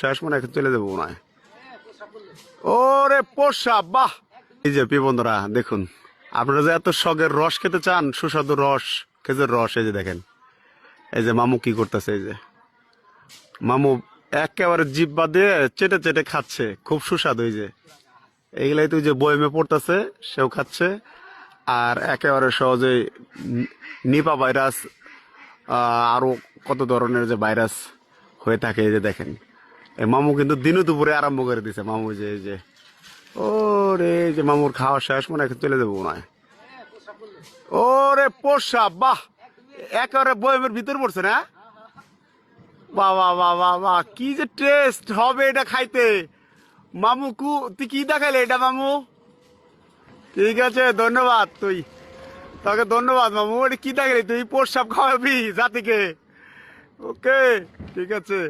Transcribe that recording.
শেষ মনে এখন চলে যাবো না। ওরে পোষা বাহ! এই যে প্রিয় বন্ধুরা দেখুন, আপনারা যে এত শখের রস খেতে চান, সুস্বাদু রস, খেজুর রস, এই যে দেখেন, এই যে মামু কি করতেছে, এই যে মামু একেবারে জিব্বা দিয়ে চেটে চেটে খাচ্ছে, খুব সুস্বাদু। এই যে এইগুলাই তো যে বয়মে পড়তেছে, সেও খাচ্ছে। আর একেবারে সহজে নিপা ভাইরাস, আরো কত ধরনের যে ভাইরাস হয়ে থাকে, এই যে দেখেন, এই মামু কিন্তু দিনও দুপুরে আরম্ভ করে দিছে মামু, যে এই যে ওরে, এই যে মামুর খাওয়া শেষ মনে এখন চলে যাবো না। ওরে পোষা বাহ! একেবারে বয়মের ভিতর পড়ছে না? বাহ বাহ বাহ বাহ বাহ, কি যে টেস্ট হবে এটা খাইতে। মামু তুই কি দেখাইলে এটা মামু? ঠিক আছে, ধন্যবাদ। তোকে ধন্যবাদ মামু। এটা কি দেখালি তুই? প্রসাব খাওয়াবি জাতিকে? ওকে, ঠিক আছে।